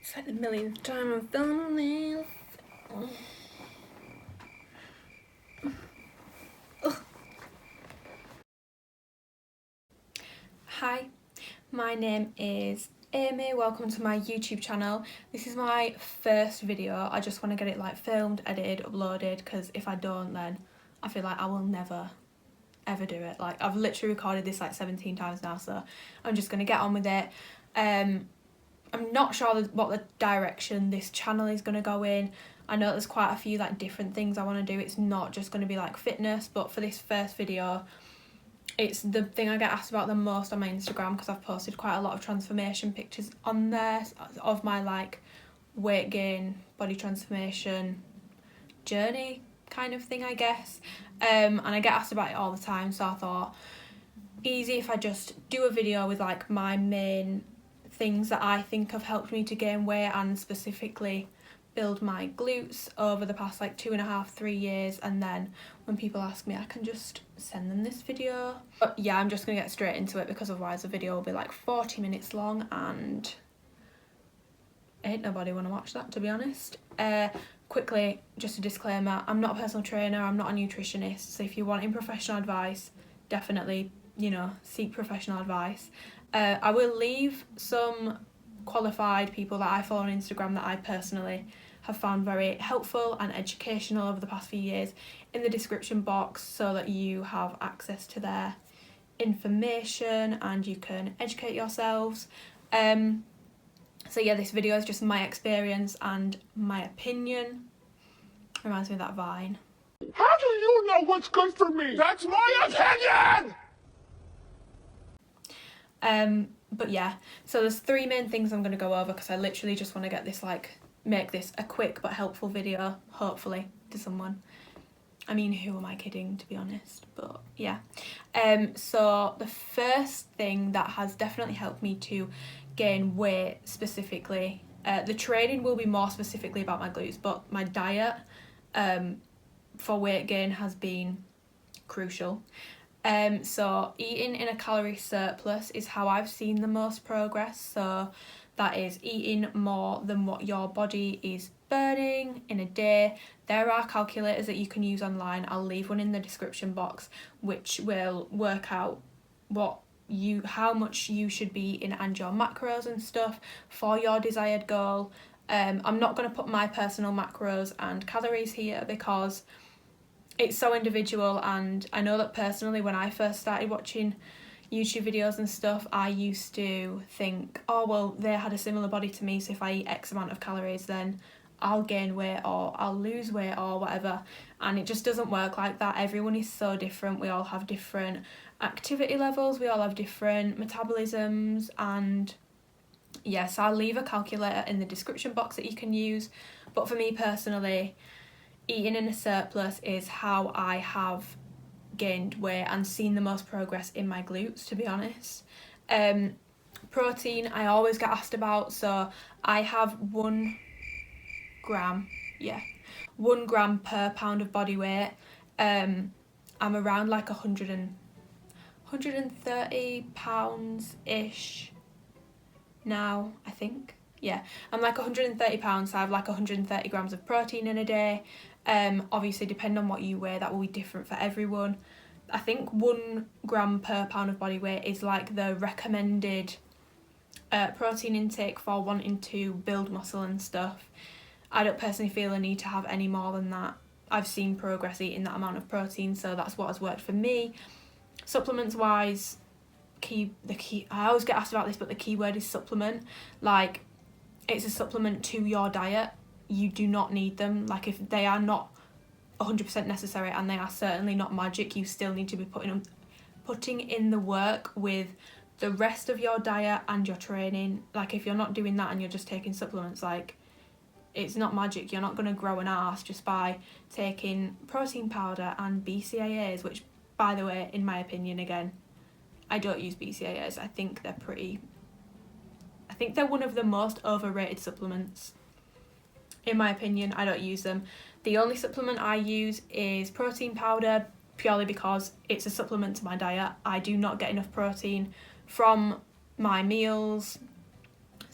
It's like the millionth time I'm filming this. Hi, my name is Amy. Welcome to my YouTube channel. This is my first video. I just want to get it like filmed, edited, uploaded, because if I don't, then I feel like I will never ever do it. Like, I've literally recorded this like 17 times now, so I'm just gonna get on with it. I'm not sure what the direction this channel is going to go in. I know there's quite a few like different things I want to do. It's not just going to be like fitness, but for this first video, it's the thing I get asked about the most on my Instagram, because I've posted quite a lot of transformation pictures on there of my like weight gain, body transformation journey kind of thing, I guess. And I get asked about it all the time, so I thought easy if I just do a video with like my main things that I think have helped me to gain weight and specifically build my glutes over the past like 2.5-3 years, and then when people ask me I can just send them this video. But yeah, I'm just gonna get straight into it, because otherwise the video will be like 40 minutes long and ain't nobody want to watch that, to be honest. Quickly, just a disclaimer, I'm not a personal trainer, I'm not a nutritionist, so if you're wanting professional advice, definitely, you know, seek professional advice. I will leave some qualified people that I follow on Instagram that I personally have found very helpful and educational over the past few years in the description box, so that you have access to their information and you can educate yourselves. So yeah, this video is just my experience and my opinion. Reminds me of that Vine. How do you know what's good for me? That's my opinion! But yeah, so there's 3 main things I'm going to go over, because I literally just want to get this like, make this a quick but helpful video, hopefully, to someone. I mean, who am I kidding, to be honest? But yeah. So the first thing that has definitely helped me to gain weight specifically, the training will be more specifically about my glutes, but my diet for weight gain has been crucial. So eating in a calorie surplus is how I've seen the most progress. So that is eating more than what your body is burning in a day. There are calculators that you can use online. I'll leave one in the description box, which will work out how much you should be eating and your macros and stuff for your desired goal. I'm not going to put my personal macros and calories here, because it's so individual, and I know that personally when I first started watching YouTube videos and stuff, I used to think, oh well, they had a similar body to me, so if I eat X amount of calories then I'll gain weight or I'll lose weight or whatever, and it just doesn't work like that. Everyone is so different. We all have different activity levels, we all have different metabolisms, and yes, I'll leave a calculator in the description box that you can use. But for me personally, eating in a surplus is how I have gained weight and seen the most progress in my glutes, to be honest. Protein I always get asked about, so I have 1 gram per pound of body weight. I'm around like 130 pounds ish now, I think. Yeah, I'm like 130 pounds, so I have like 130 grams of protein in a day. Obviously, depending on what you weigh, that will be different for everyone. I think 1 gram per pound of body weight is like the recommended protein intake for wanting to build muscle and stuff. I don't personally feel a need to have any more than that. I've seen progress eating that amount of protein, so that's what has worked for me. Supplements wise, I always get asked about this, but the key word is supplement. Like, it's a supplement to your diet. You do not need them. Like, if they are not 100% necessary, and they are certainly not magic, you still need to be putting in the work with the rest of your diet and your training. Like, if you're not doing that and you're just taking supplements, like, it's not magic. You're not going to grow an arse just by taking protein powder and BCAAs, which, by the way, in my opinion, again, I don't use BCAAs. I think they're one of the most overrated supplements. In my opinion, I don't use them. The only supplement I use is protein powder, purely because it's a supplement to my diet. I do not get enough protein from my meals,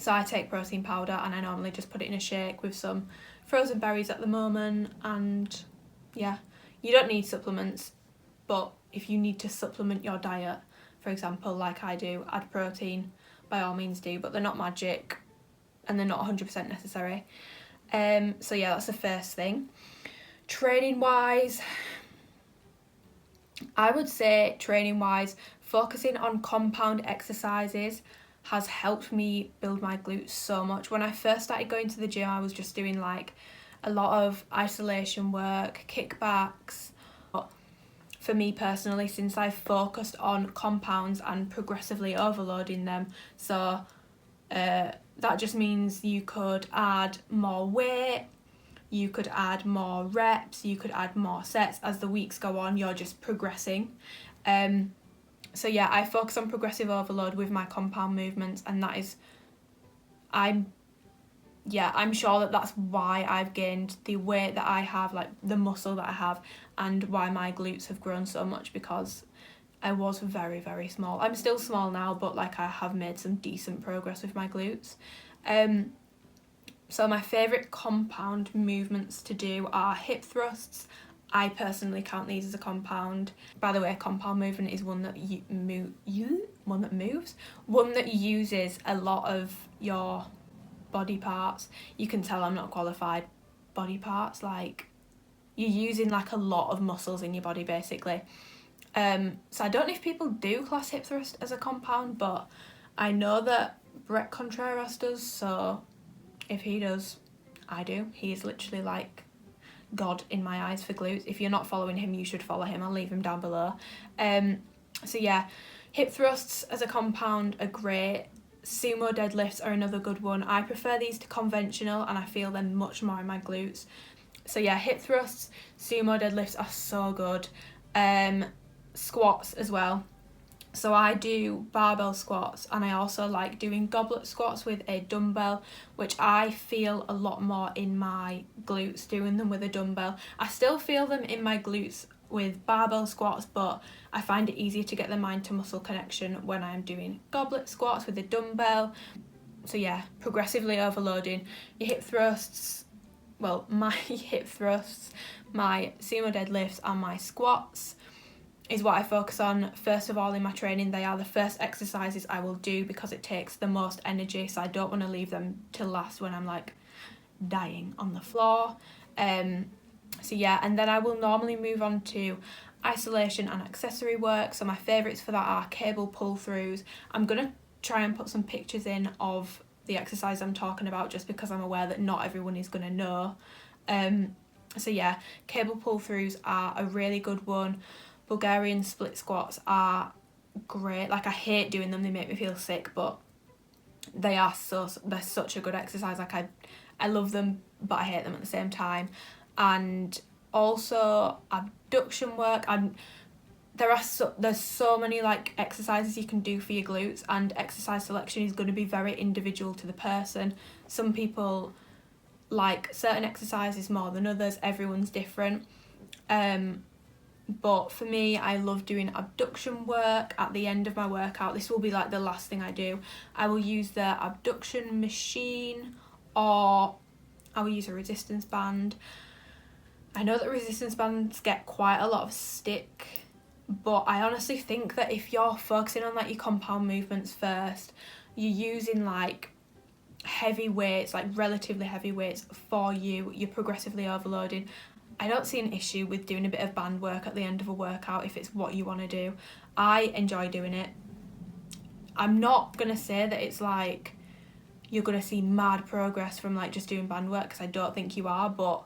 So I take protein powder and I normally just put it in a shake with some frozen berries at the moment. And yeah, you don't need supplements, but if you need to supplement your diet, for example, like I do, add protein, by all means do, but they're not magic and they're not 100% necessary. So yeah, that's the first thing. Training wise, I would say focusing on compound exercises has helped me build my glutes so much. When I first started going to the gym, I was just doing like a lot of isolation work, kickbacks. But for me personally, since I've focused on compounds and progressively overloading them, so that just means you could add more weight, you could add more reps, you could add more sets. As the weeks go on, you're just progressing. So yeah, I focus on progressive overload with my compound movements, and that is, I'm sure that that's why I've gained the weight that I have, like the muscle that I have, and why my glutes have grown so much, because I was very, very small. I'm still small now, but like I have made some decent progress with my glutes. So my favourite compound movements to do are hip thrusts. I personally count these as a compound. By the way, compound movement is one that one that uses a lot of your body parts. You can tell I'm not qualified. Body parts, like you're using like a lot of muscles in your body basically. So I don't know if people do class hip thrust as a compound, but I know that Brett Contreras does, so if he does, I do. He is literally like God in my eyes for glutes. If you're not following him, you should follow him. I'll leave him down below. So yeah, hip thrusts as a compound are great. Sumo deadlifts are another good one. I prefer these to conventional, and I feel them much more in my glutes. So yeah, hip thrusts, sumo deadlifts are so good. Squats as well. So I do barbell squats, and I also like doing goblet squats with a dumbbell, which I feel a lot more in my glutes doing them with a dumbbell. I still feel them in my glutes with barbell squats, but I find it easier to get the mind to muscle connection when I'm doing goblet squats with a dumbbell. So yeah, progressively overloading your hip thrusts, well, my hip thrusts, my sumo deadlifts and my squats is what I focus on first of all in my training. They are the first exercises I will do because it takes the most energy, so I don't want to leave them till last when I'm like dying on the floor. So yeah, and then I will normally move on to isolation and accessory work. So my favourites for that are cable pull-throughs. I'm going to try and put some pictures in of the exercise I'm talking about, just because I'm aware that not everyone is going to know. So yeah, cable pull-throughs are a really good one. Bulgarian split squats are great. Like I hate doing them, they make me feel sick, but they're such a good exercise. Like I love them, but I hate them at the same time. And also abduction work. There's so many like exercises you can do for your glutes, and exercise selection is going to be very individual to the person. Some people like certain exercises more than others. Everyone's different. But for me, I love doing abduction work at the end of my workout. This will be like the last thing I do. I will use the abduction machine, or I will use a resistance band. I know that resistance bands get quite a lot of stick, but I honestly think that if you're focusing on like your compound movements first, you're using like heavy weights, like relatively heavy weights for you, you're progressively overloading. I don't see an issue with doing a bit of band work at the end of a workout if it's what you want to do. I enjoy doing it. I'm not going to say that it's like you're going to see mad progress from like just doing band work, because I don't think you are, but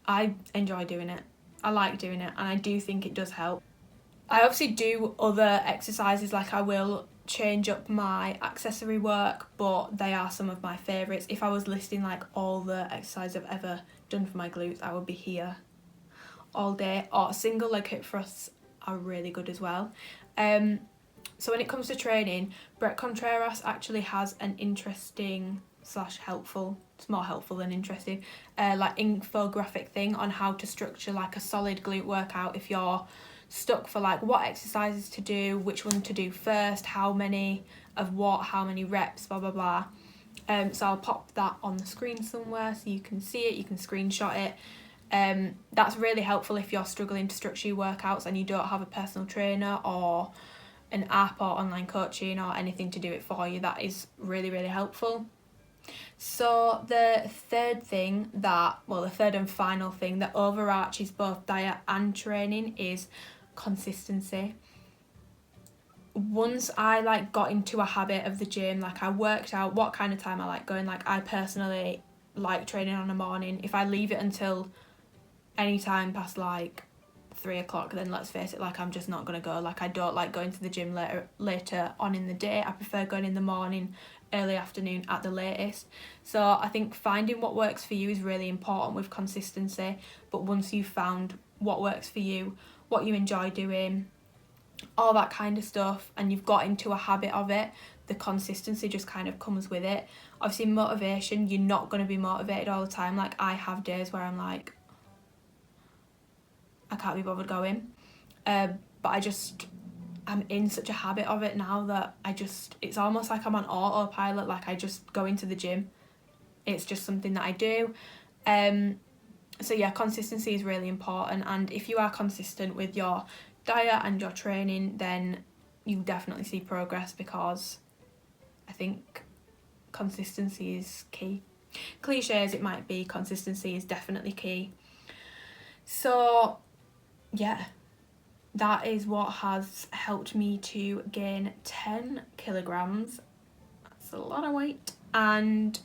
I enjoy doing it. I like doing it, and I do think it does help. I obviously do other exercises, like I will change up my accessory work, but they are some of my favourites. If I was listing like all the exercises I've ever done for my glutes, I would be here all day. Or single leg hip thrusts are really good as well. So when it comes to training, Brett Contreras actually has an interesting / helpful, it's more helpful than interesting, like infographic thing on how to structure like a solid glute workout if you're stuck for like what exercises to do, which one to do first, how many of what, how many reps, blah blah blah. So I'll pop that on the screen somewhere so you can see it, you can screenshot it. That's really helpful if you're struggling to structure your workouts and you don't have a personal trainer or an app or online coaching or anything to do it for you. That is really, really helpful. So the third and final thing that overarches both diet and training is consistency. Once I like got into a habit of the gym, like I worked out what kind of time I like going. Like I personally like training on a morning. If I leave it until any time past like 3 o'clock, then let's face it, like I'm just not gonna go. Like I don't like going to the gym later on in the day. I prefer going in the morning, early afternoon at the latest. So I think finding what works for you is really important with consistency. But once you've found what works for you, what you enjoy doing, all that kind of stuff, and you've got into a habit of it, the consistency just kind of comes with it. Obviously motivation, you're not going to be motivated all the time. Like I have days where I'm like, I can't be bothered going, but I'm in such a habit of it now that it's almost like I'm on autopilot. Like I just go into the gym, it's just something that I do. So yeah, consistency is really important, and if you are consistent with your diet and your training, then you definitely see progress, because I think consistency is key. Cliche as it might be, consistency is definitely key. So yeah, that is what has helped me to gain 10 kilograms. That's a lot of weight. And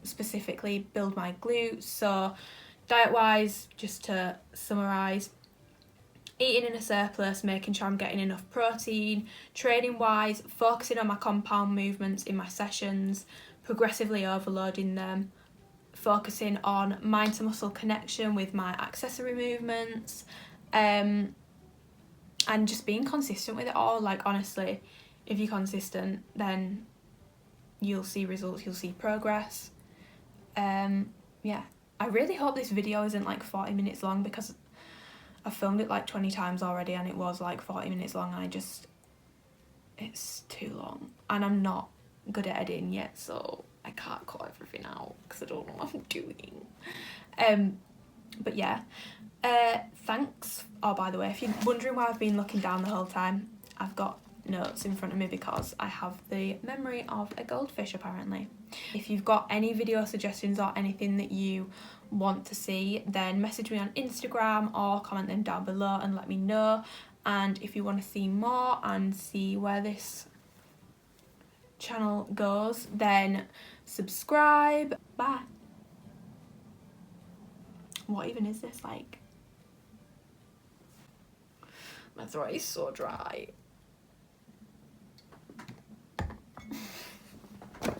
specifically build my glutes. So diet wise, just to summarise, eating in a surplus, making sure I'm getting enough protein. Training wise, focusing on my compound movements in my sessions, progressively overloading them, focusing on mind to muscle connection with my accessory movements, and just being consistent with it all. Like honestly, if you're consistent, then you'll see results, you'll see progress. Yeah, I really hope this video isn't like 40 minutes long, because I've filmed it like 20 times already and it was like 40 minutes long, and it's too long, and I'm not good at editing yet, so I can't cut everything out because I don't know what I'm doing. But yeah, thanks. Oh, by the way, if you're wondering why I've been looking down the whole time, I've got notes in front of me because I have the memory of a goldfish apparently. If you've got any video suggestions or anything that you want to see, then message me on Instagram or comment them down below and let me know. And if you want to see more and see where this channel goes, then subscribe. Bye. What even is this? Like, my throat is so dry.